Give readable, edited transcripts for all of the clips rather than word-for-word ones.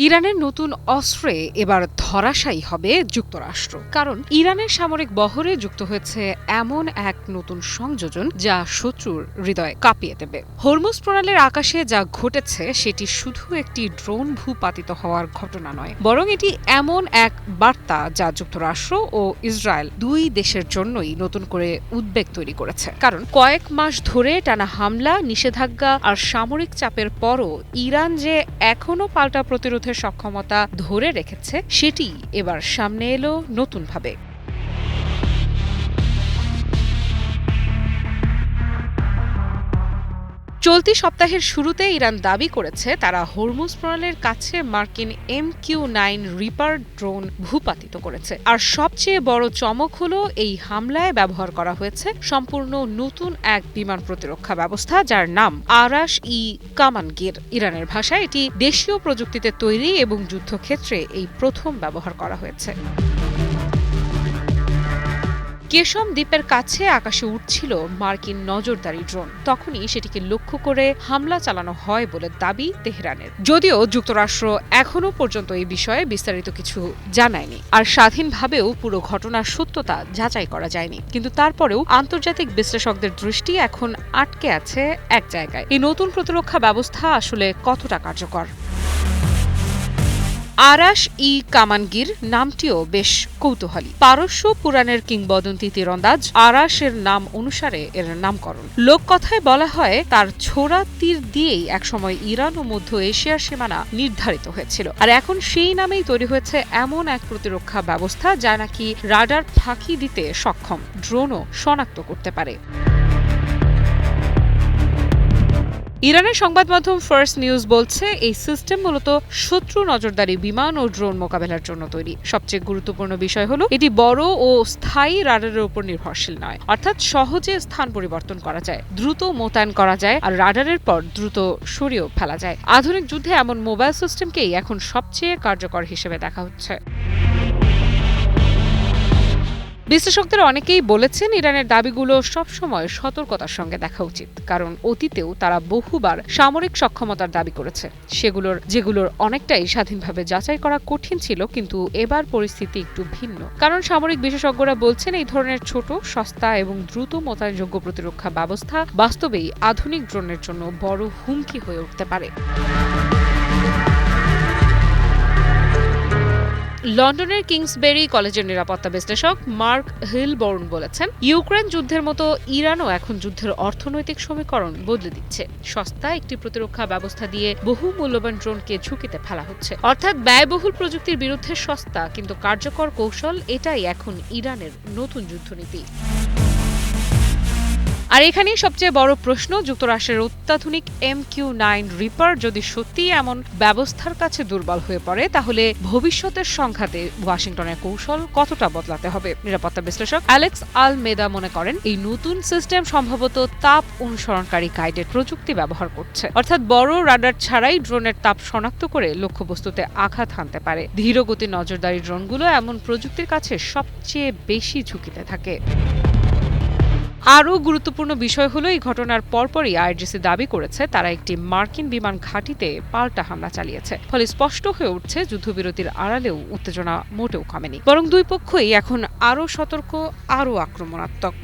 ইরানের নতুন অস্ত্রে এবার ধরাশায়ী হবে যুক্তরাষ্ট্র, কারণ ইরানের সামরিক বহরে যুক্ত হয়েছে এমন এক নতুন সংযোজন যা শত্রুর হৃদয় কাঁপিয়ে দেবে। হরমুজ প্রণালীর আকাশে যা ঘটেছে সেটি শুধু একটি ড্রোন ভূপাতিত হওয়ার ঘটনা নয়, বরং এটি এমন এক বার্তা যা যুক্তরাষ্ট্র ও ইসরায়েল দুই দেশের জন্যই নতুন করে উদ্বেগ তৈরি করেছে। কারণ কয়েক মাস ধরে টানা হামলা, নিষেধাজ্ঞা আর সামরিক চাপের পরও ইরান যে এখনো পাল্টা প্রতিরোধের সক্ষমতা ধরে রেখেছে সেটি এবার সামনে এলো নতুনভাবে। চলতি সপ্তাহের শুরুতে ইরান দাবি করেছে তারা হরমুজ প্রণালীর কাছে মার্কিন MQ-9 রিপার ড্রোন ভূপাতিত করেছে। আর সবচেয়ে বড় চমক হলো এই হামলায় ব্যবহার করা হয়েছে সম্পূর্ণ নতুন এক বিমান প্রতিরক্ষা ব্যবস্থা যার নাম আরাশ-ই-কামানগির। ইরানের ভাষায় এটি দেশীয় প্রযুক্তিতে তৈরি এবং যুদ্ধক্ষেত্রে এই প্রথম ব্যবহার করা হয়েছে। কেশম দ্বীপের কাছে আকাশে উঠছিল মার্কিন নজরদারি ড্রোন, তখনই সেটিকে লক্ষ্য করে হামলা চালানো হয় বলে দাবি তেহরানের। যদিও যুক্তরাষ্ট্র এখনো পর্যন্ত এই বিষয়ে বিস্তারিত কিছু জানায়নি, আর স্বাধীনভাবেও পুরো ঘটনার সত্যতা যাচাই করা যায়নি। কিন্তু তারপরেও আন্তর্জাতিক বিশ্লেষকদের দৃষ্টি এখন আটকে আছে এক জায়গায়: এই নতুন প্রতিরক্ষা ব্যবস্থা আসলে কতটা কার্যকর। আরাশ-ই-কামানগির নামটিও বেশ কৌতূহলী। পারস্য পুরাণের কিংবদন্তি তীরন্দাজ আরাশের নাম অনুসারে এর নামকরণ। লোককথায় বলা হয় তার ছোড়া তীর দিয়েই একসময় ইরান ও মধ্য এশিয়ার সীমানা নির্ধারিত হয়েছিল। আর এখন সেই নামেই তৈরি হয়েছে এমন এক প্রতিরক্ষা ব্যবস্থা যা নাকি রাডার ফাঁকি দিতে সক্ষম, ড্রোনও শনাক্ত করতে পারে। ইরানের সংবাদ মাধ্যম ফার্স্ট নিউজ বলছে এই সিস্টেম মূলত শত্রু নজরদারি বিমান ও ড্রোন মোকাবেলার জন্য তৈরি। সবচেয়ে গুরুত্বপূর্ণ বিষয় হলো এটি বড় ও স্থায়ী রাডারের উপর নির্ভরশীল নয়, অর্থাৎ সহজে স্থান পরিবর্তন করা যায়, দ্রুত মোতায়েন করা যায় আর রাডারের পর দ্রুত সরিয়েও ফেলা যায়। আধুনিক যুদ্ধে এমন মোবাইল সিস্টেমকেই এখন সবচেয়ে কার্যকর হিসেবে দেখা হচ্ছে। বিশ্লেষকদের অনেকেই বলেছেন ইরানের দাবিগুলো সবসময় সতর্কতার সঙ্গে দেখা উচিত, কারণ অতীতেও তারা বহুবার সামরিক সক্ষমতার দাবি করেছে, যেগুলোর অনেকটাই স্বাধীনভাবে যাচাই করা কঠিন ছিল। কিন্তু এবার পরিস্থিতি একটু ভিন্ন, কারণ সামরিক বিশেষজ্ঞরা বলছেন এই ধরনের ছোট, সস্তা এবং দ্রুত মোতায়েনযোগ্য প্রতিরক্ষা ব্যবস্থা বাস্তবেই আধুনিক ড্রোনের জন্য বড় হুমকি হয়ে উঠতে পারে। লন্ডনের কিংসবেরি কলেজের নিরাপত্তা বিশ্লেষক মার্ক হিলবোর্ন বলেছেন, ইউক্রেন যুদ্ধের মতো ইরানও এখন যুদ্ধের অর্থনৈতিক সমীকরণ বদলে দিচ্ছে। সস্তা একটি প্রতিরক্ষা ব্যবস্থা দিয়ে বহু মূল্যবান ড্রোনকে ঝুঁকিতে ফেলা হচ্ছে। অর্থাৎ ব্যয়বহুল প্রযুক্তির বিরুদ্ধে সস্তা কিন্তু কার্যকর কৌশল, এটাই এখন ইরানের নতুন যুদ্ধনীতি। আর এখানেই সবচেয়ে বড় প্রশ্ন, যুক্তরাষ্ট্রের অত্যাধুনিক MQ-9 রিপার যদি সত্যি এমন ব্যবস্থার কাছে দুর্বল হয়ে পড়ে, তাহলে ভবিষ্যতের সংঘাতে ওয়াশিংটনের কৌশল কতটা বদলাতে হবে। নিরাপত্তা বিশ্লেষক অ্যালেক্স আলমেদা মনে করেন এই নতুন সিস্টেম সম্ভবত তাপ অনুসরণকারী গাইডেড প্রযুক্তি ব্যবহার করছে, অর্থাৎ বড় রাডার ছাড়াই ড্রোনের তাপ শনাক্ত করে লক্ষ্যবস্তুতে আঘাত হানতে পারে। ধীরগতির নজরদারি ড্রোনগুলো এমন প্রযুক্তির কাছে সবচেয়ে বেশি ঝুঁকিতে থাকে। আরও গুরুত্বপূর্ণ বিষয় হলো এই ঘটনার পরপরই IRGC দাবি করেছে তারা একটি মার্কিন বিমান ঘাঁটিতে পাল্টা হামলা চালিয়েছে। ফলে স্পষ্ট হয়ে উঠছে যুদ্ধবিরতির আড়ালেও উত্তেজনা মোটেও কমেনি, বরং দুই পক্ষই এখন আরও সতর্ক, আরও আক্রমণাত্মক।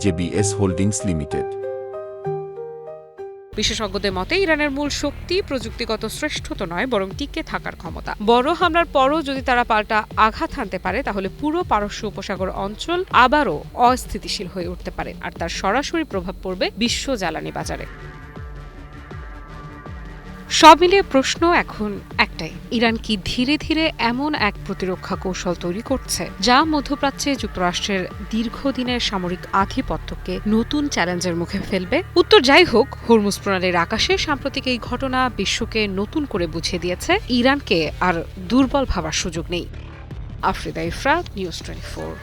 JBS holdings limited. বিশেষজ্ঞদের মতে ইরানের মূল শক্তি প্রযুক্তিগত শ্রেষ্ঠতা নয়, বরং টিকে থাকার ক্ষমতা। বড় হামলার পরও যদি তারা পাল্টা আঘাত হানতে পারে, তাহলে পুরো পারস্য উপসাগর অঞ্চল আবারও অস্থিতিশীল হয়ে উঠতে পারে, আর তার সরাসরি প্রভাব পড়বে বিশ্ব জ্বালানি বাজারে। সব মিলিয়ে প্রশ্ন এখন একটাই, ইরান কি ধীরে ধীরে এমন এক প্রতিরক্ষা কৌশল তৈরি করছে যা মধ্যপ্রাচ্যে যুক্তরাষ্ট্রের দীর্ঘদিনের সামরিক আধিপত্যকে নতুন চ্যালেঞ্জের মুখে ফেলবে? উত্তর যাই হোক, হরমুজ প্রণালীর আকাশে সাম্প্রতিক এই ঘটনা বিশ্বকে নতুন করে বুঝিয়ে দিয়েছে ইরানকে আর দুর্বল ভাবার সুযোগ নেই। আফরিদা ইফরাত, নিউজ 24।